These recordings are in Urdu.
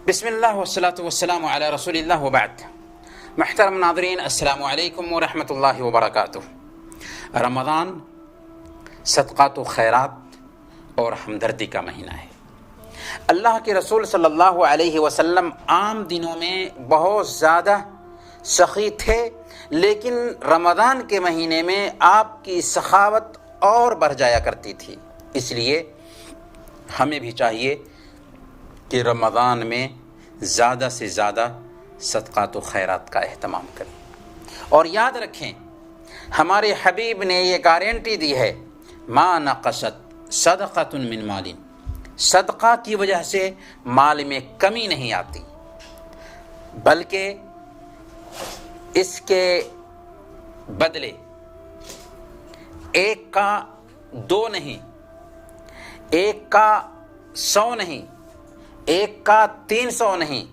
بسم اللہ والصلاۃ والسلام علی رسول اللہ وبعد. محترم ناظرین، السلام علیکم ورحمۃ اللہ وبرکاتہ. رمضان صدقات و خیرات اور ہمدردی کا مہینہ ہے. اللہ کے رسول صلی اللہ علیہ وسلم عام دنوں میں بہت زیادہ سخی تھے، لیکن رمضان کے مہینے میں آپ کی سخاوت اور بڑھ جایا کرتی تھی. اس لیے ہمیں بھی چاہیے کہ رمضان میں زیادہ سے زیادہ صدقات و خیرات کا اہتمام کریں. اور یاد رکھیں، ہمارے حبیب نے یہ گارنٹی دی ہے، ما نقصت صدقۃ من مال، صدقہ کی وجہ سے مال میں کمی نہیں آتی، بلکہ اس کے بدلے ایک کا 2 نہیں، ایک کا 100 نہیں، ایک کا 300 نہیں،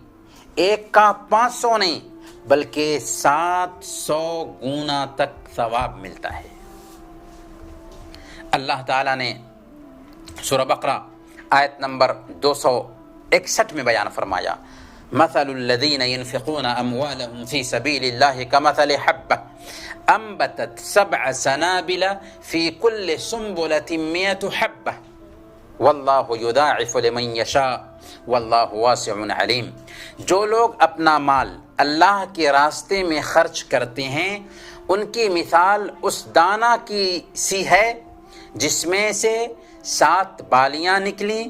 ایک کا 500 نہیں، بلکہ 700 گنا تک ثواب ملتا ہے. اللہ تعالیٰ نے سورہ بقرہ آیت نمبر 261 میں بیان فرمایا، مثل الذین ينفقون اموالهم فی سبیل اللہ کمثل حبۃ انبتت 7 سنابل فی کل سنبلۃ 100 حبۃ واللہ یضاعف لمن یشاء واللہ واسع علیم. جو لوگ اپنا مال اللہ کے راستے میں خرچ کرتے ہیں، ان کی مثال اس دانہ کی سی ہے جس میں سے 7 بالیاں نکلیں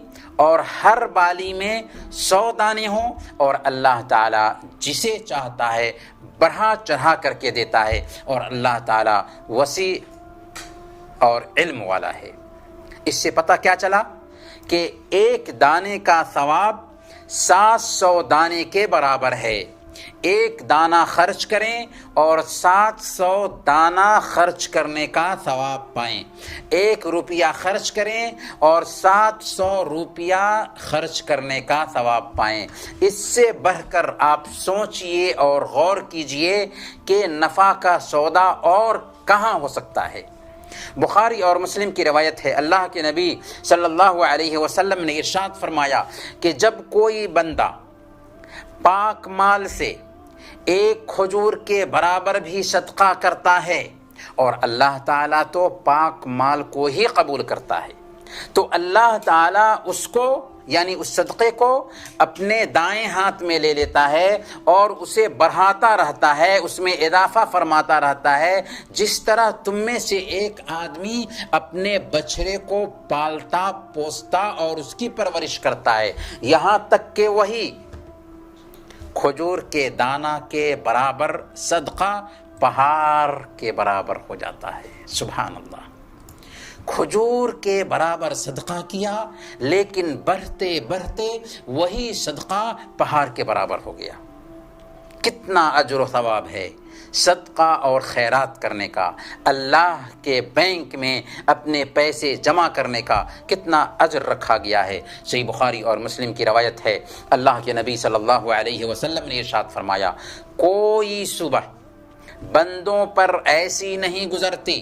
اور ہر بالی میں 100 دانے ہوں، اور اللہ تعالیٰ جسے چاہتا ہے بڑھا چڑھا کر کے دیتا ہے، اور اللہ تعالیٰ وسیع اور علم والا ہے. اس سے پتہ کیا چلا کہ ایک دانے کا ثواب 700 دانے کے برابر ہے. ایک دانہ خرچ کریں اور 700 دانہ خرچ کرنے کا ثواب پائیں. 1 روپیہ خرچ کریں اور 700 روپیہ خرچ کرنے کا ثواب پائیں. اس سے بڑھ کر آپ سوچئے اور غور کیجئے کہ نفع کا سودا اور کہاں ہو سکتا ہے. بخاری اور مسلم کی روایت ہے، اللہ کے نبی صلی اللہ علیہ وسلم نے ارشاد فرمایا کہ جب کوئی بندہ پاک مال سے 1 کھجور کے برابر بھی صدقہ کرتا ہے، اور اللہ تعالیٰ تو پاک مال کو ہی قبول کرتا ہے، تو اللہ تعالیٰ اس کو یعنی اس صدقے کو اپنے دائیں ہاتھ میں لے لیتا ہے اور اسے بڑھاتا رہتا ہے، اس میں اضافہ فرماتا رہتا ہے. جس طرح تم میں سے ایک آدمی اپنے بچڑے کو پالتا پوستا اور اس کی پرورش کرتا ہے، یہاں تک کہ وہی کھجور کے دانہ کے برابر صدقہ پہاڑ کے برابر ہو جاتا ہے. سبحان اللہ، کھجور کے برابر صدقہ کیا، لیکن بڑھتے بڑھتے وہی صدقہ پہاڑ کے برابر ہو گیا. کتنا اجر و ثواب ہے صدقہ اور خیرات کرنے کا. اللہ کے بینک میں اپنے پیسے جمع کرنے کا کتنا اجر رکھا گیا ہے. صحیح بخاری اور مسلم کی روایت ہے، اللہ کے نبی صلی اللہ علیہ وسلم نے ارشاد فرمایا، کوئی صبح بندوں پر ایسی نہیں گزرتی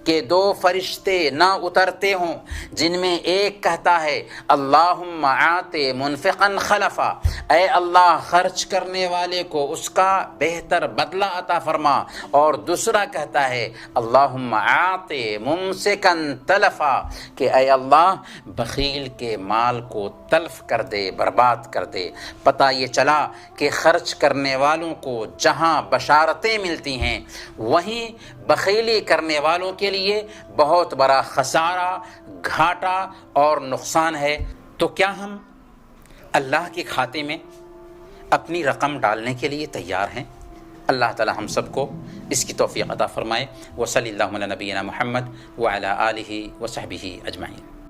کہ 2 فرشتے نہ اترتے ہوں جن میں ایک کہتا ہے اللہم آت منفقا خلفا، اے اللہ خرچ کرنے والے کو اس کا بہتر بدلہ عطا فرما، اور دوسرا کہتا ہے اللہم آت ممسکا تلفا، کہ اے اللہ بخیل کے مال کو تلف کر دے، برباد کر دے. پتہ یہ چلا کہ خرچ کرنے والوں کو جہاں بشارتیں ملتی ہیں، وہیں بخیلی کرنے والوں کے لیے بہت بڑا خسارہ، گھاٹا اور نقصان ہے. تو کیا ہم اللہ کے کھاتے میں اپنی رقم ڈالنے کے لیے تیار ہیں؟ اللہ تعالی ہم سب کو اس کی توفیق عطا فرمائے. وصلی اللہ علی نبینا محمد وعلی آلہ وصحبہ اجمعین.